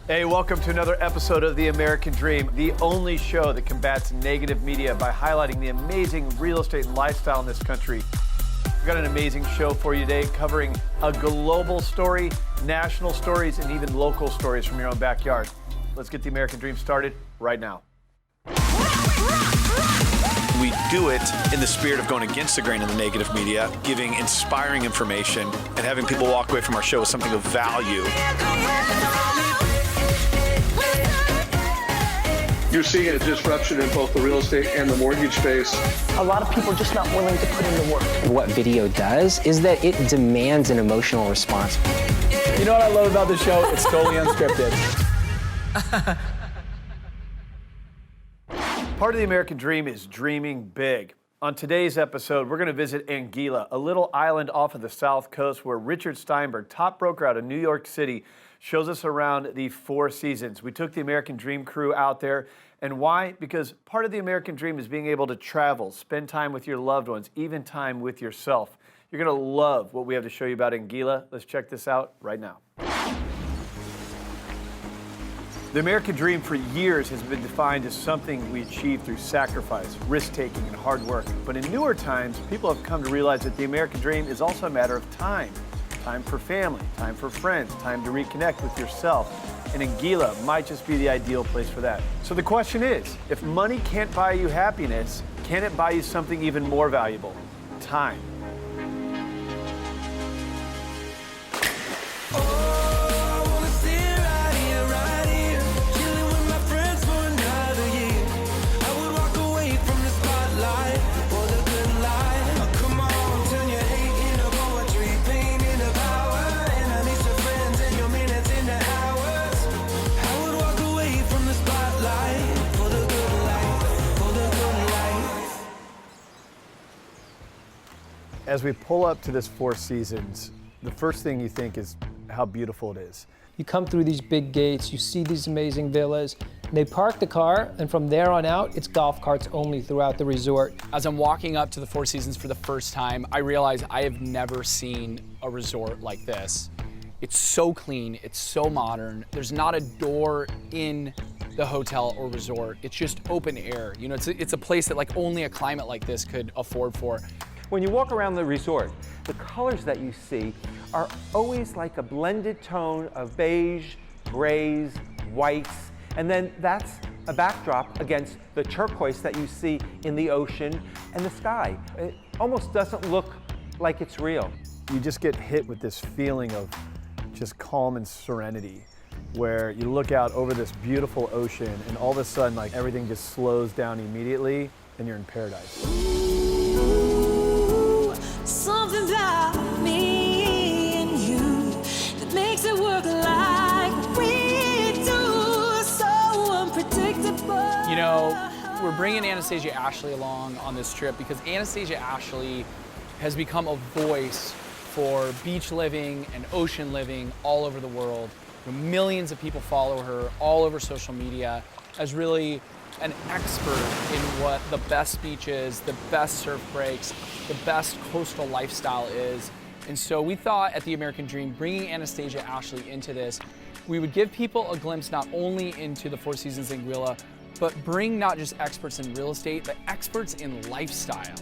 Hey, welcome to another episode of The American Dream, the only show that combats negative media by highlighting the amazing real estate and lifestyle in this country. We've got an amazing show for you today covering a global story, national stories, and even local stories from your own backyard. Let's get The American Dream started right now. We do it in the spirit of going against the grain of the negative media, giving inspiring information, and having people walk away from our show with something of value. You're seeing a disruption in both the real estate and the mortgage space. A lot of people are just not willing to put in the work. What video does is that it demands an emotional response. You know what I love about the show? It's totally unscripted. Part of the American Dream is dreaming big. On today's episode, we're going to visit Anguilla, a little island off of the South Coast where Richard Steinberg, top broker out of New York City, shows us around the Four Seasons. We took the American Dream crew out there. And why? Because part of the American Dream is being able to travel, spend time with your loved ones, even time with yourself. You're going to love what we have to show you about Anguilla. Let's check this out right now. The American Dream for years has been defined as something we achieve through sacrifice, risk-taking, and hard work. But in newer times, people have come to realize that the American Dream is also a matter of time. Time for family, time for friends, time to reconnect with yourself. And Anguilla might just be the ideal place for that. So the question is, if money can't buy you happiness, can it buy you something even more valuable? Time. As we pull up to this Four Seasons, the first thing you think is how beautiful it is. You come through these big gates, you see these amazing villas, and they park the car, and from there on out, it's golf carts only throughout the resort. As I'm walking up to the Four Seasons for the first time, I realize I have never seen a resort like this. It's so clean, it's so modern. There's not a door in the hotel or resort. It's just open air. You know, it's a place that like only a climate like this could afford for. When you walk around the resort, the colors that you see are always like a blended tone of beige, grays, whites, and then that's a backdrop against the turquoise that you see in the ocean and the sky. It almost doesn't look like it's real. You just get hit with this feeling of just calm and serenity, where you look out over this beautiful ocean and all of a sudden like everything just slows down immediately and you're in paradise. Something about me and you that makes it work like we do, so unpredictable. You know, we're bringing Anastasia Ashley along on this trip because Anastasia Ashley has become a voice for beach living and ocean living all over the world. You know, millions of people follow her all over social media as really an expert in what the best beaches, the best surf breaks, the best coastal lifestyle is. And so we thought at the American Dream, bringing Anastasia Ashley into this, we would give people a glimpse not only into the Four Seasons Anguilla, but bring not just experts in real estate, but experts in lifestyle.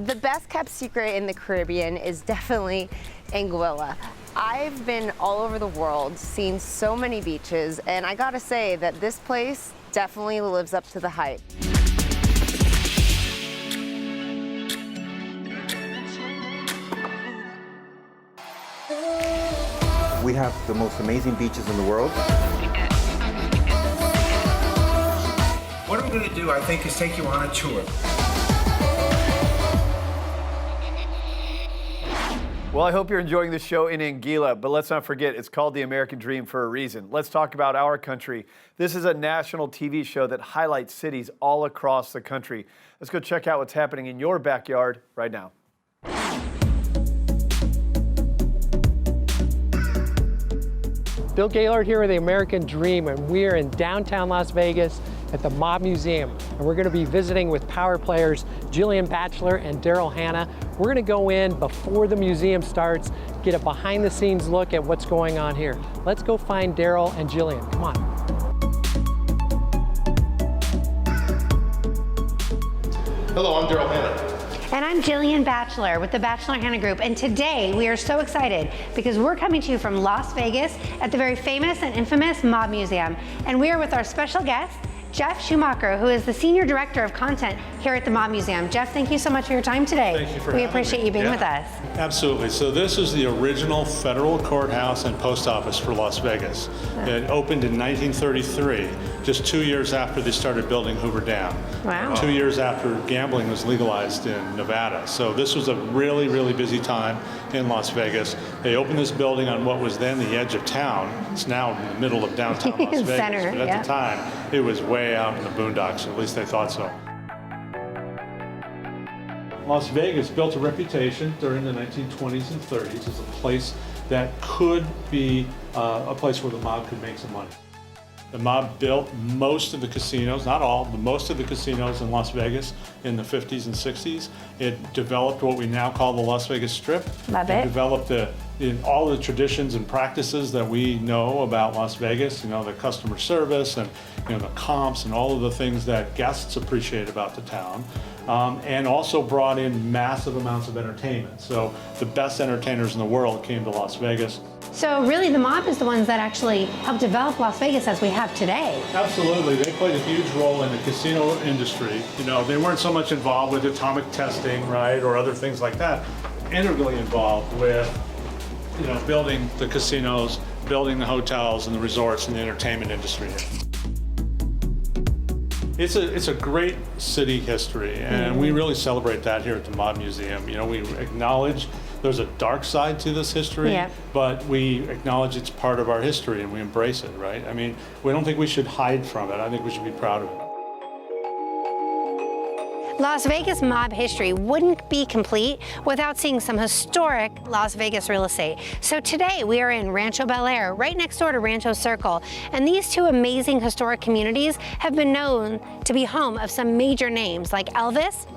The best kept secret in the Caribbean is definitely Anguilla. I've been all over the world, seen so many beaches, and I gotta say that this place definitely lives up to the hype. We have the most amazing beaches in the world. What I'm going to do, I think, is take you on a tour. Well, I hope you're enjoying the show in Anguilla, but let's not forget, it's called The American Dream for a reason. Let's talk about our country. This is a national TV show that highlights cities all across the country. Let's go check out what's happening in your backyard right now. Bill Gaylord here with The American Dream, and we're in downtown Las Vegas at the Mob Museum, and we're going to be visiting with power players Jillian Batchelor and Hanna. We're going to go in before the museum starts, get a behind-the-scenes look at what's going on here. Let's go find Daryl and Jillian. Come on. Hello, I'm Hanna. And I'm Jillian Batchelor with the Batchelor Group, and today we are so excited because we're coming to you from Las Vegas at the very famous and infamous Mob Museum, and we are with our special guest, Jeff Schumacher, who is the Senior Director of Content here at the Mob Museum. Jeff, thank you so much for your time today. Thank you for We having appreciate me. you being with us. Absolutely. So this is the original federal courthouse and post office for Las Vegas. It opened in 1933, just 2 years after they started building Hoover Dam. Wow. 2 years after gambling was legalized in Nevada. So this was a really, really busy time in Las Vegas. They opened this building on what was then the edge of town. It's now in the middle of downtown Las Vegas. Center, but at the time, it was way out in the boondocks, at least they thought so. Las Vegas built a reputation during the 1920s and 30s as a place that could be a place where the mob could make some money. The mob built most of the casinos, not all, but most of the casinos in Las Vegas in the 50s and 60s. It developed what we now call the Las Vegas Strip. Love It it. developed all the traditions and practices that we know about Las Vegas, the customer service and the comps and all of the things that guests appreciate about the town. And also brought in massive amounts of entertainment. So the best entertainers in the world came to Las Vegas. So really the mob is the ones that actually helped develop Las Vegas as we have today. Absolutely, they played a huge role in the casino industry. They weren't so much involved with atomic testing, right, or other things like that. Integrally involved with, building the casinos, building the hotels and the resorts and the entertainment industry. It's a great city history, and we really celebrate that here at the Mob Museum. We acknowledge there's a dark side to this history, but we acknowledge it's part of our history and we embrace it, right? I mean, we don't think we should hide from it. I think we should be proud of it. Las Vegas mob history wouldn't be complete without seeing some historic Las Vegas real estate. So today we are in Rancho Bel Air, right next door to Rancho Circle. And these two amazing historic communities have been known to be home of some major names like Elvis,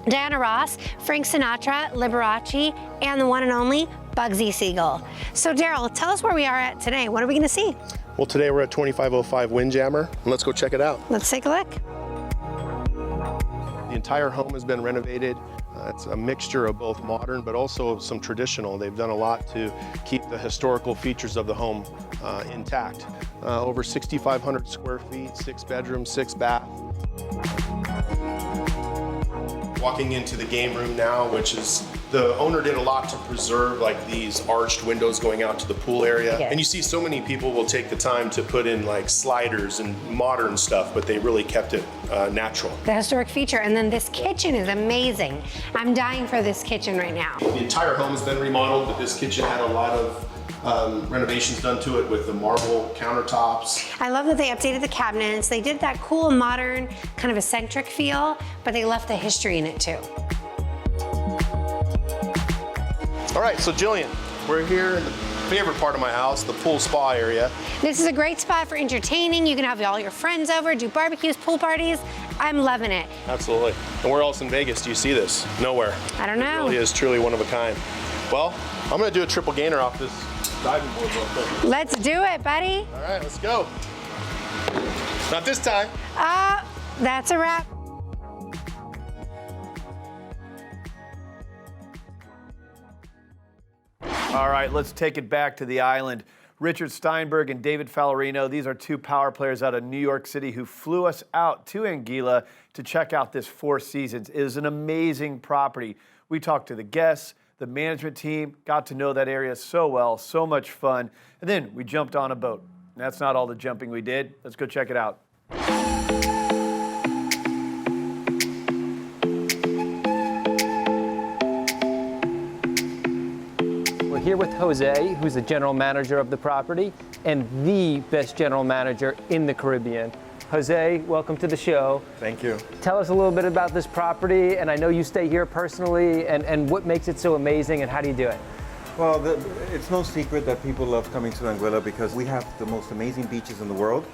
Diana Ross, Frank Sinatra, Liberace, and the one and only Bugsy Siegel. So Daryl, tell us where we are at today. What are we gonna see? Well, today we're at 2505 Windjammer, and let's go check it out. Let's take a look. The entire home has been renovated. It's a mixture of both modern but also some traditional. They've done a lot to keep the historical features of the home intact. Over 6,500 square feet, 6 bedrooms, 6 bath. Walking into the game room now, which is, the owner did a lot to preserve like these arched windows going out to the pool area. Yes. And you see so many people will take the time to put in like sliders and modern stuff, but they really kept it natural. The historic feature, and then this kitchen is amazing. I'm dying for this kitchen right now. The entire home has been remodeled, but this kitchen had a lot of renovations done to it with the marble countertops. I love that they updated the cabinets. They did that cool, modern, kind of eccentric feel, but they left the history in it too. All right, so Jillian, we're here in the favorite part of my house, the pool spa area. This is a great spot for entertaining. You can have all your friends over, do barbecues, pool parties. I'm loving it. Absolutely. And where else in Vegas do you see this? Nowhere. I don't know. It really is truly one of a kind. Well, I'm gonna do a triple gainer off this diving board real quick. Let's do it, buddy. All right, let's go. Not this time. That's a wrap. All right, let's take it back to the island. Richard Steinberg and David Fallerino, these are two power players out of New York City who flew us out to Anguilla to check out this Four Seasons. It is an amazing property. We talked to the guests, the management team, got to know that area so well, so much fun. And then we jumped on a boat. And that's not all the jumping we did. Let's go check it out. We're here with Jose, who's the general manager of the property and the best general manager in the Caribbean. Jose, welcome to the show. Thank you. Tell us a little bit about this property, and I know you stay here personally, and what makes it so amazing, and how do you do it? Well, it's no secret that people love coming to Anguilla because we have the most amazing beaches in the world.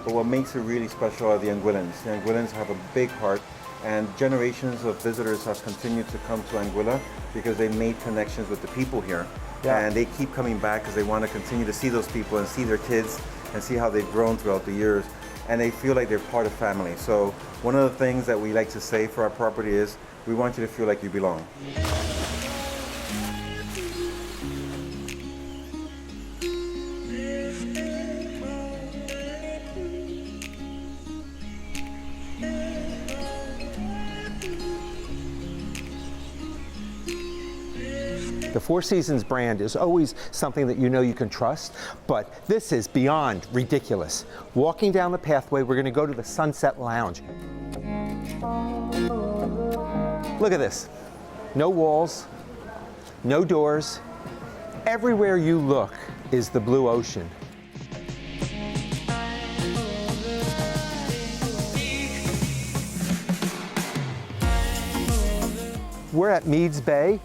but what makes it really special are the Anguillans. The Anguillans have a big heart, and generations of visitors have continued to come to Anguilla because they made connections with the people here. Yeah. And they keep coming back because they want to continue to see those people and see their kids and see how they've grown throughout the years. And they feel like they're part of family. So one of the things that we like to say for our property is, we want you to feel like you belong. The Four Seasons brand is always something that you know you can trust, but this is beyond ridiculous. Walking down the pathway, we're going to go to the Sunset Lounge. Look at this. No walls, no doors. Everywhere you look is the blue ocean. We're at Meads Bay,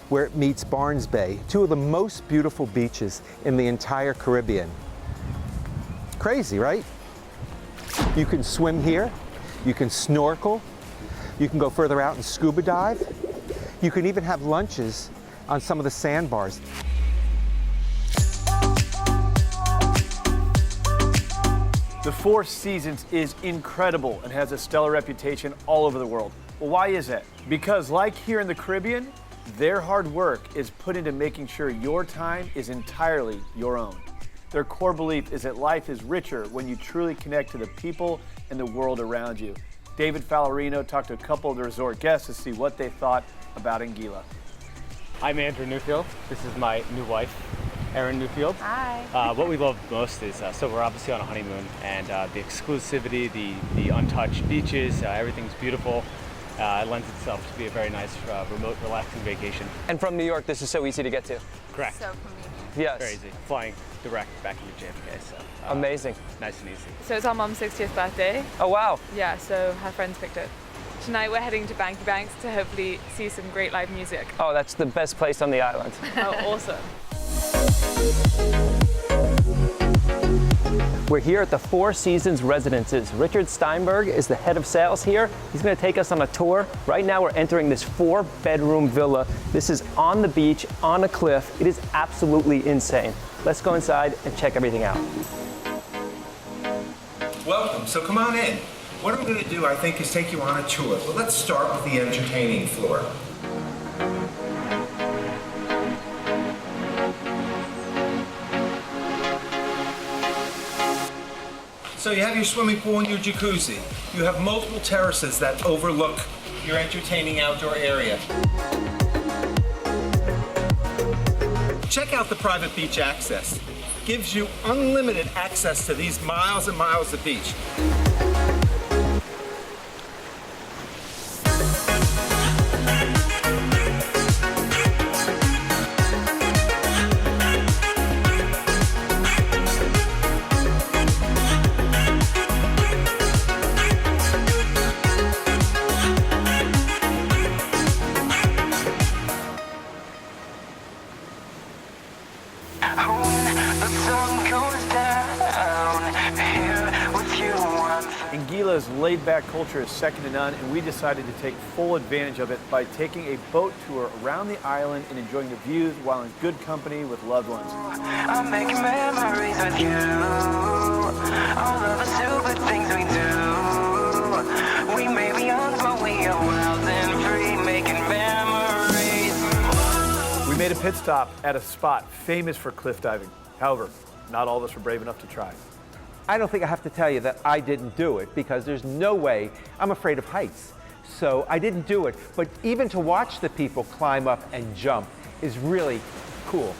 where it meets Barnes Bay, two of the most beautiful beaches in the entire Caribbean. Crazy, right? You can swim here, you can snorkel, you can go further out and scuba dive. You can even have lunches on some of the sandbars. The Four Seasons is incredible and has a stellar reputation all over the world. Well, why is that? Because like here in the Caribbean, their hard work is put into making sure your time is entirely your own. Their core belief is that life is richer when you truly connect to the people and the world around you. David Fallerino talked to a couple of the resort guests to see what they thought about Anguilla. I'm Andrew Newfield. This is my new wife, Erin Newfield. Hi. What we love most is, so we're obviously on a honeymoon, and the exclusivity, the untouched beaches, everything's beautiful. It lends itself to be a very nice, remote, relaxing vacation. And from New York, this is so easy to get to. Correct. So convenient. Yes. Very easy. Flying direct back into JFK, so. Amazing. Nice and easy. So it's our mum's 60th birthday. Oh, wow. Yeah, so her friends picked it. Tonight we're heading to Banky Banks to hopefully see some great live music. Oh, that's the best place on the island. Oh, awesome. We're here at the Four Seasons Residences. Richard Steinberg is the head of sales here. He's going to take us on a tour. Right now we're entering this 4-bedroom villa. This is on the beach, on a cliff. It is absolutely insane. Let's go inside and check everything out. Welcome, so come on in. What I'm going to do, I think, is take you on a tour. Well, let's start with the entertaining floor. So you have your swimming pool and your jacuzzi. You have multiple terraces that overlook your entertaining outdoor area. Check out the private beach access. Gives you unlimited access to these miles and miles of beach. Anguilla's laid-back culture is second to none, and we decided to take full advantage of it by taking a boat tour around the island and enjoying the views while in good company with loved ones. I'm making memories with you. All of the stupid things we do. We may be young, but we are wild and free, making memories. We made a pit stop at a spot famous for cliff diving. However, not all of us were brave enough to try. I don't think I have to tell you that I didn't do it, because there's no way. I'm afraid of heights. So I didn't do it. But even to watch the people climb up and jump is really cool.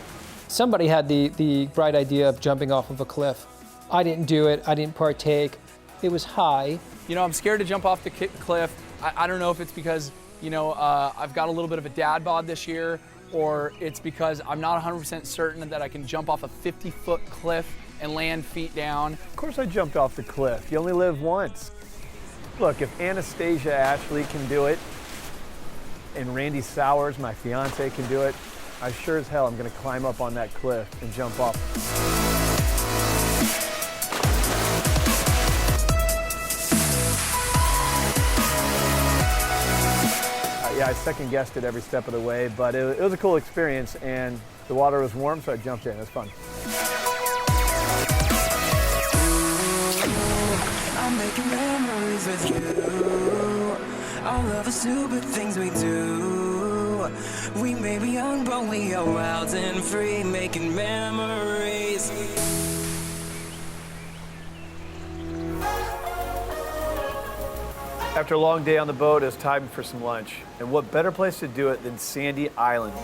Somebody had the bright idea of jumping off of a cliff. I didn't do it. I didn't partake. It was high. You know, I'm scared to jump off the cliff. I don't know if it's because, you know, I've got a little bit of a dad bod this year, or it's because I'm not 100% certain that I can jump off a 50-foot cliff and land feet down. Of course I jumped off the cliff. You only live once. Look, if Anastasia Ashley can do it, and Randy Sowers, my fiance, can do it, I sure as hell am gonna climb up on that cliff and jump off. Yeah, I second guessed it every step of the way, but it was a cool experience, and the water was warm, so I jumped in. It was fun. I'm making memories with you. All of the stupid things we do. We may be young, but we are wild and free, making memories. After a long day on the boat, it's time for some lunch. And what better place to do it than Sandy Island?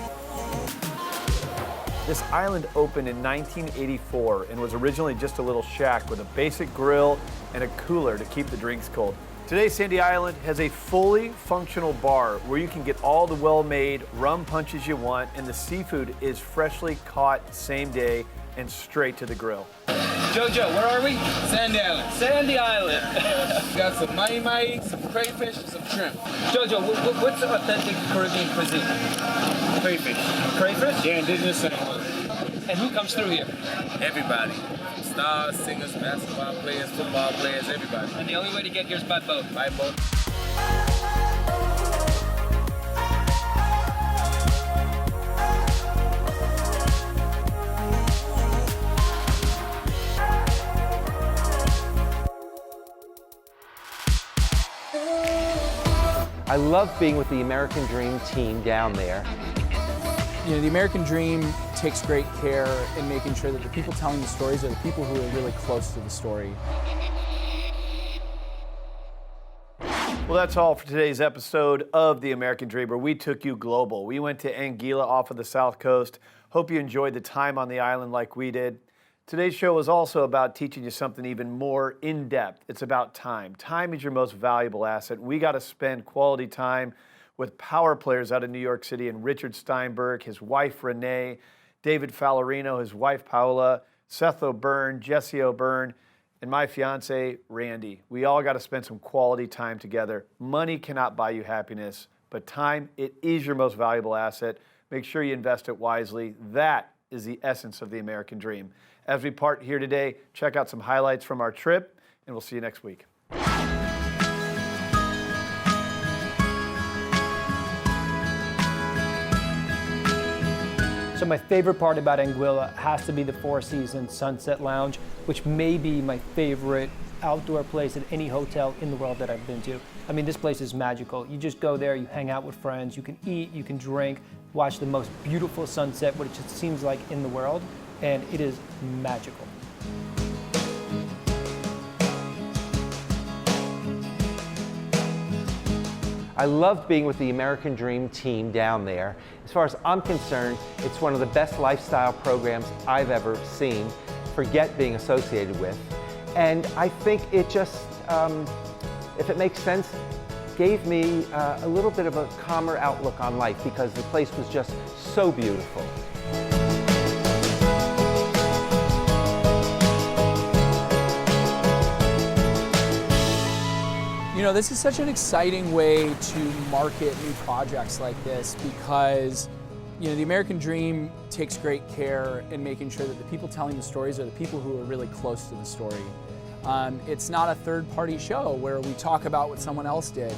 This island opened in 1984 and was originally just a little shack with a basic grill and a cooler to keep the drinks cold. Today, Sandy Island has a fully functional bar where you can get all the well-made rum punches you want, and the seafood is freshly caught same day and straight to the grill. Jojo, where are we? Sandy Island. Sandy Island. Got some mai-mai, some crayfish, and some shrimp. Jojo, what's authentic Caribbean cuisine? Crayfish. Crayfish? Yeah, indigenous St. Louis. And who comes through here? Everybody. Stars, singers, basketball players, football players, everybody. And the only way to get here is by boat? By boat. I love being with the American Dream team down there. You know, the American Dream takes great care in making sure that the people telling the stories are the people who are really close to the story. Well, that's all for today's episode of The American Dream, where we took you global. We went to Anguilla off of the South Coast. Hope you enjoyed the time on the island like we did. Today's show is also about teaching you something even more in-depth. It's about time. Time is your most valuable asset. We got to spend quality time with power players out of New York City, and Richard Steinberg, his wife Renee, David Fallerino, his wife Paola, Seth O'Byrne, Jesse O'Byrne, and my fiance Randy. We all got to spend some quality time together. Money cannot buy you happiness, but time, it is your most valuable asset. Make sure you invest it wisely. That is the essence of the American Dream. As we part here today, check out some highlights from our trip, and we'll see you next week. So my favorite part about Anguilla has to be the Four Seasons Sunset Lounge, which may be my favorite outdoor place at any hotel in the world that I've been to. I mean, this place is magical. You just go there, you hang out with friends, you can eat, you can drink, watch the most beautiful sunset, which it seems like in the world, and it is magical. I love being with the American Dream team down there. As far as I'm concerned, it's one of the best lifestyle programs I've ever seen, forget being associated with. And I think it just, if it makes sense, gave me a little bit of a calmer outlook on life because the place was just so beautiful. You know, this is such an exciting way to market new projects like this because, you know, the American Dream takes great care in making sure that the people telling the stories are the people who are really close to the story. It's not a third-party show where we talk about what someone else did.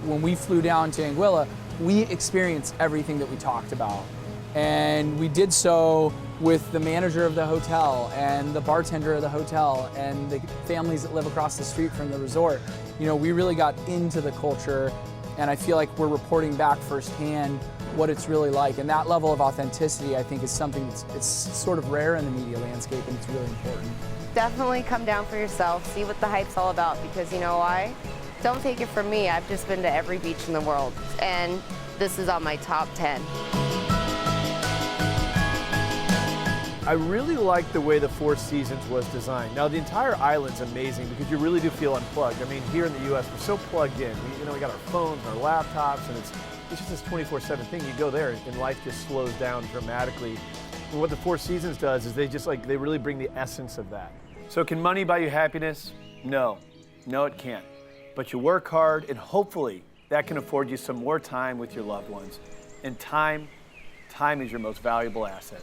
When we flew down to Anguilla, we experienced everything that we talked about. And we did so with the manager of the hotel and the bartender of the hotel and the families that live across the street from the resort. You know, we really got into the culture, and I feel like we're reporting back firsthand what it's really like. And that level of authenticity, I think, is something it's sort of rare in the media landscape, and it's really important. Definitely come down for yourself, see what the hype's all about, because you know why? Don't take it from me, I've just been to every beach in the world, and this is on my top 10. I really like the way the Four Seasons was designed. Now, the entire island's amazing because you really do feel unplugged. I mean, here in the U.S., we're so plugged in. We got our phones, our laptops, and it's just this 24/7 thing. You go there, and life just slows down dramatically. And what the Four Seasons does is they really bring the essence of that. So can money buy you happiness? No, it can't. But you work hard, and hopefully that can afford you some more time with your loved ones. And time is your most valuable asset.